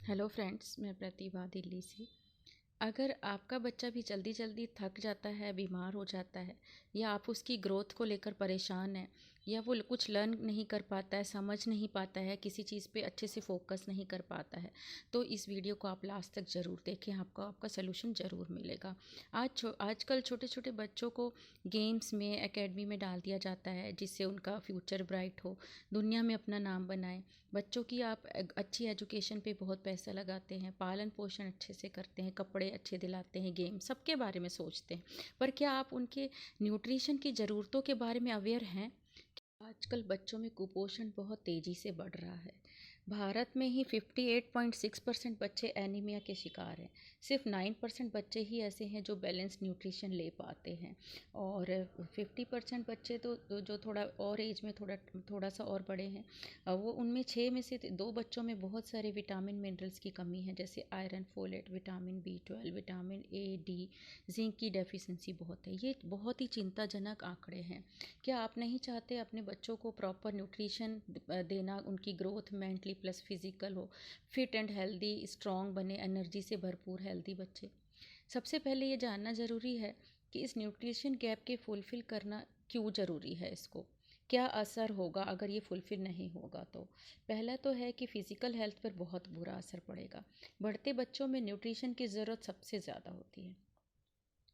Hello friends, मैं प्रतिभा दिल्ली से। अगर आपका बच्चा भी जल्दी जल्दी थक जाता है, बीमार हो जाता है, या आप उसकी ग्रोथ को लेकर परेशान हैं, या वो कुछ लर्न नहीं कर पाता है, समझ नहीं पाता है, किसी चीज़ पे अच्छे से फोकस नहीं कर पाता है, तो इस वीडियो को आप लास्ट तक ज़रूर देखें। आपको आपका सलूशन ज़रूर मिलेगा। आजकल छोटे छोटे बच्चों को गेम्स में, एकेडमी में डाल दिया जाता है जिससे उनका फ्यूचर ब्राइट हो, दुनिया में अपना नाम बनाए। बच्चों की आप अच्छी एजुकेशन पे बहुत पैसा लगाते हैं, पालन पोषण अच्छे से करते हैं, कपड़े अच्छे दिलाते हैं, गेम सबके बारे में सोचते हैं, पर क्या आप उनके न्यूट्रिशन की ज़रूरतों के बारे में अवेयर हैं? आजकल बच्चों में कुपोषण बहुत तेज़ी से बढ़ रहा है। भारत में ही 58.6% बच्चे एनीमिया के शिकार हैं। सिर्फ 9% बच्चे ही ऐसे हैं जो बैलेंस न्यूट्रिशन ले पाते हैं, और 50% बच्चे तो जो थोड़ा और एज में थोड़ा सा और बड़े हैं, वो उनमें 6 में से 2 बच्चों में बहुत सारे विटामिन मिनरल्स की कमी है, जैसे iron, folate, vitamin B12, vitamin A D, zinc की डेफिशिएंसी बहुत है। ये बहुत ही चिंताजनक आंकड़े हैं। क्या आप नहीं चाहते अपने बच्चों को प्रॉपर न्यूट्रिशन देना, उनकी ग्रोथ मेंटली प्लस फिजिकल हो, फिट एंड हेल्दी, स्ट्रॉन्ग बने, एनर्जी से भरपूर हेल्दी बच्चे? सबसे पहले ये जानना ज़रूरी है कि इस न्यूट्रिशन गैप के फुलफ़िल करना क्यों ज़रूरी है। इसको क्या असर होगा अगर ये फुलफ़िल नहीं होगा? तो पहला तो है कि फ़िज़िकल हेल्थ पर बहुत बुरा असर पड़ेगा। बढ़ते बच्चों में न्यूट्रिशन की ज़रूरत सबसे ज़्यादा होती है।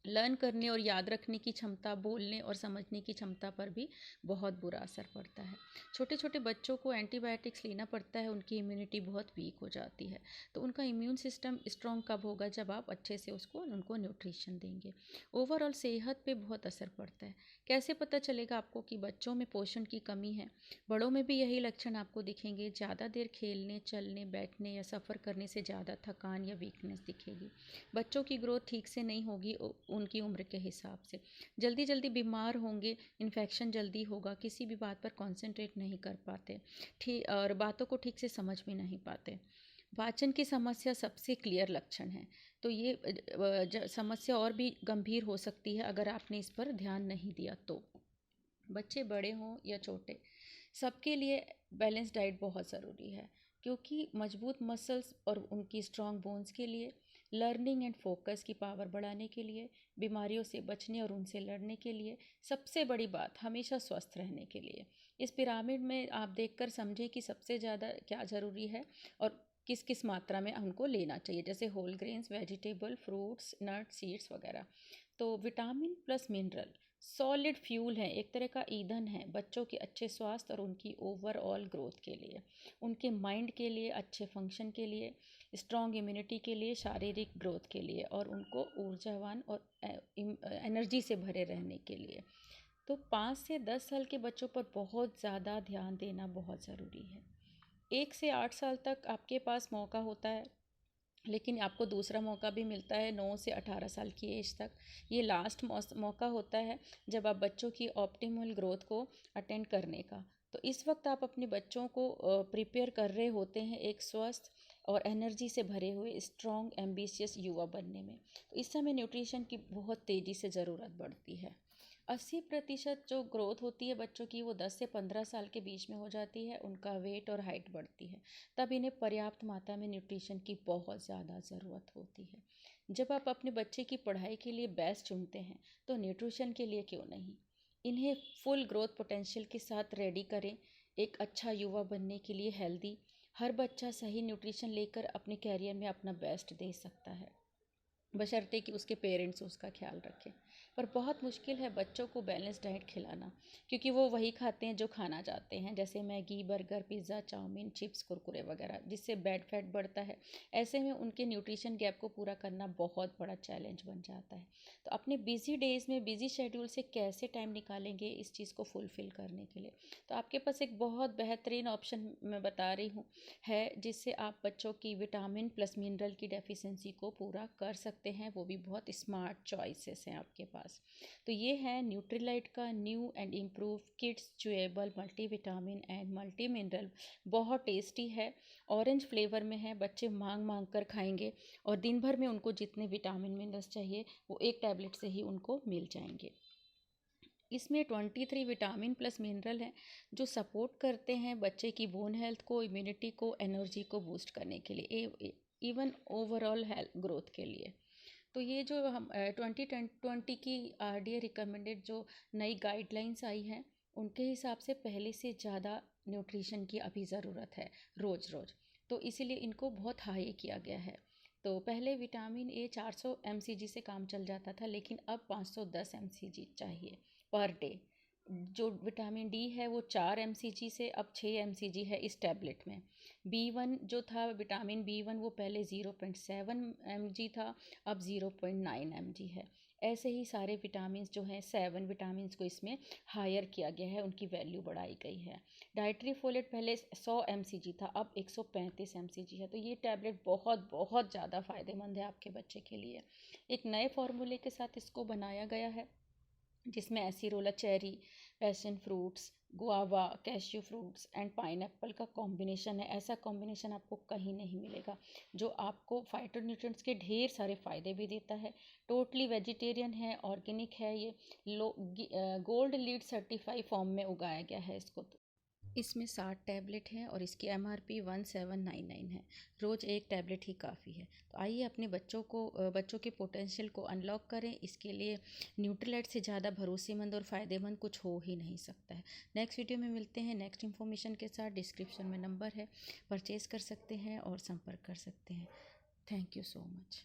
लर्न करने और याद रखने की क्षमता, बोलने और समझने की क्षमता पर भी बहुत बुरा असर पड़ता है। छोटे छोटे बच्चों को एंटीबायोटिक्स लेना पड़ता है, उनकी इम्यूनिटी बहुत वीक हो जाती है। तो उनका इम्यून सिस्टम स्ट्रॉन्ग कब होगा? जब आप अच्छे से उनको न्यूट्रिशन देंगे। ओवरऑल सेहत पे बहुत असर पड़ता है। कैसे पता चलेगा आपको कि बच्चों में पोषण की कमी है? बड़ों में भी यही लक्षण आपको दिखेंगे। ज़्यादा देर खेलने, चलने, बैठने या सफ़र करने से ज़्यादा थकान या वीकनेस दिखेगी। बच्चों की ग्रोथ ठीक से नहीं होगी उनकी उम्र के हिसाब से। जल्दी जल्दी बीमार होंगे, इन्फेक्शन जल्दी होगा, किसी भी बात पर कंसंट्रेट नहीं कर पाते, ठीक, और बातों को ठीक से समझ भी नहीं पाते। पाचन की समस्या सबसे क्लियर लक्षण है। तो ये समस्या और भी गंभीर हो सकती है अगर आपने इस पर ध्यान नहीं दिया तो। बच्चे बड़े हों या छोटे, सबके लिए बैलेंस डाइट बहुत ज़रूरी है, क्योंकि मजबूत मसल्स और उनकी स्ट्रॉन्ग बोन्स के लिए, लर्निंग एंड फोकस की पावर बढ़ाने के लिए, बीमारियों से बचने और उनसे लड़ने के लिए, सबसे बड़ी बात हमेशा स्वस्थ रहने के लिए। इस पिरामिड में आप देखकर समझें कि सबसे ज़्यादा क्या ज़रूरी है और किस किस मात्रा में उनको लेना चाहिए, जैसे whole grains, vegetable, fruits, nuts, seeds वगैरह। तो vitamin plus mineral solid fuel है, एक तरह का ईंधन है बच्चों के अच्छे स्वास्थ्य और उनकी ओवरऑल ग्रोथ के लिए, उनके माइंड के लिए, अच्छे फंक्शन के लिए, स्ट्रॉन्ग इम्यूनिटी के लिए, शारीरिक ग्रोथ के लिए, और उनको ऊर्जावान और एनर्जी से भरे रहने के लिए। तो 5 से 10 साल के बच्चों पर बहुत ज़्यादा ध्यान देना बहुत ज़रूरी है। 1 से 8 साल तक आपके पास मौका होता है, लेकिन आपको दूसरा मौका भी मिलता है 9 से 18 साल की एज तक। ये लास्ट मौका होता है जब आप बच्चों की ऑप्टिमल ग्रोथ को अटेंड करने का। तो इस वक्त आप अपने बच्चों को प्रिपेयर कर रहे होते हैं एक स्वस्थ और एनर्जी से भरे हुए स्ट्रॉन्ग एम्बिशियस युवा बनने में। तो इस समय न्यूट्रिशन की बहुत तेज़ी से ज़रूरत बढ़ती है। 80% जो ग्रोथ होती है बच्चों की, वो 10 से 15 साल के बीच में हो जाती है। उनका वेट और हाइट बढ़ती है, तब इन्हें पर्याप्त मात्रा में न्यूट्रिशन की बहुत ज़्यादा ज़रूरत होती है। जब आप अपने बच्चे की पढ़ाई के लिए बेस्ट चुनते हैं, तो न्यूट्रिशन के लिए क्यों नहीं? इन्हें फुल ग्रोथ पोटेंशियल के साथ रेडी करें, एक अच्छा युवा बनने के लिए हेल्दी। हर बच्चा सही न्यूट्रिशन लेकर अपने कैरियर में अपना बेस्ट दे सकता है, बशर्ते कि उसके पेरेंट्स उसका ख्याल रखें। पर बहुत मुश्किल है बच्चों को बैलेंस डाइट खिलाना, क्योंकि वो वही खाते हैं जो खाना चाहते हैं, जैसे Maggi, burger, pizza, chowmein, chips, Kurkure वगैरह, जिससे बैड फैट बढ़ता है। ऐसे में उनके न्यूट्रिशन गैप को पूरा करना बहुत बड़ा चैलेंज बन जाता है। तो अपने बिजी डेज़ में, बिजी शेड्यूल से कैसे टाइम निकालेंगे इस चीज़ को फुलफ़िल करने के लिए? तो आपके पास एक बहुत बेहतरीन ऑप्शन मैं बता रही हूँ है, जिससे आप बच्चों की विटामिन प्लस मिनरल की डेफिशिएंसी को पूरा कर सकते हैं। वो भी बहुत स्मार्ट चॉइसेस हैं आपके पास। तो ये है न्यूट्रीलाइट का new and improve kids chewable multivitamin and multi mineral. बहुत टेस्टी है, ऑरेंज फ्लेवर में है, बच्चे मांग मांग कर खाएंगे, और दिन भर में उनको जितने विटामिन मिनरल्स चाहिए वो एक टैबलेट से ही उनको मिल जाएंगे। इसमें 23 विटामिन प्लस मिनरल हैं जो सपोर्ट करते हैं बच्चे की बोन हेल्थ को, इम्यूनिटी को, एनर्जी को बूस्ट करने के लिए, इवन ओवरऑल हेल्थ ग्रोथ के लिए। तो ये जो हम 2020 की RDA रिकमेंडेड जो नई गाइडलाइंस आई हैं, उनके हिसाब से पहले से ज़्यादा न्यूट्रिशन की अभी ज़रूरत है रोज़ रोज़। तो इसीलिए इनको बहुत हाई किया गया है। तो पहले विटामिन ए 400 mcg से काम चल जाता था, लेकिन अब 510 mcg चाहिए पर डे। जो विटामिन डी है वो 4 mcg से अब 6 mcg है इस टैबलेट में। B1 जो था विटामिन B1 वो पहले 0.7 mg था, अब 0.9 mg है। ऐसे ही सारे विटामिन जो हैं 7 विटामिन को इसमें हायर किया गया है, उनकी वैल्यू बढ़ाई गई है। डाइटरी फोलेट पहले 100 mcg था, अब 135 mcg है। तो ये टैबलेट बहुत बहुत ज़्यादा फ़ायदेमंद है आपके बच्चे के लिए। एक नए फार्मूले के साथ इसको बनाया गया है, जिसमें acerola cherry, passion fruits, guava, cashew fruits and pineapple का कॉम्बिनेशन है। ऐसा कॉम्बिनेशन आपको कहीं नहीं मिलेगा, जो आपको फाइटोन्यूट्रिएंट्स के ढेर सारे फ़ायदे भी देता है। टोटली वेजिटेरियन है, ऑर्गेनिक है, ये गोल्ड लीड सर्टिफाई फॉर्म में उगाया गया है इसको। तो इसमें 60 टैबलेट हैं और इसकी MRP 1799 है। रोज़ एक टैबलेट ही काफ़ी है। तो आइए अपने बच्चों के पोटेंशियल को अनलॉक करें। इसके लिए न्यूट्रीलाइट से ज़्यादा भरोसेमंद और फ़ायदेमंद कुछ हो ही नहीं सकता है। नेक्स्ट वीडियो में मिलते हैं नेक्स्ट इन्फॉर्मेशन के साथ। डिस्क्रिप्शन में नंबर है, परचेज़ कर सकते हैं और संपर्क कर सकते हैं। Thank you so much.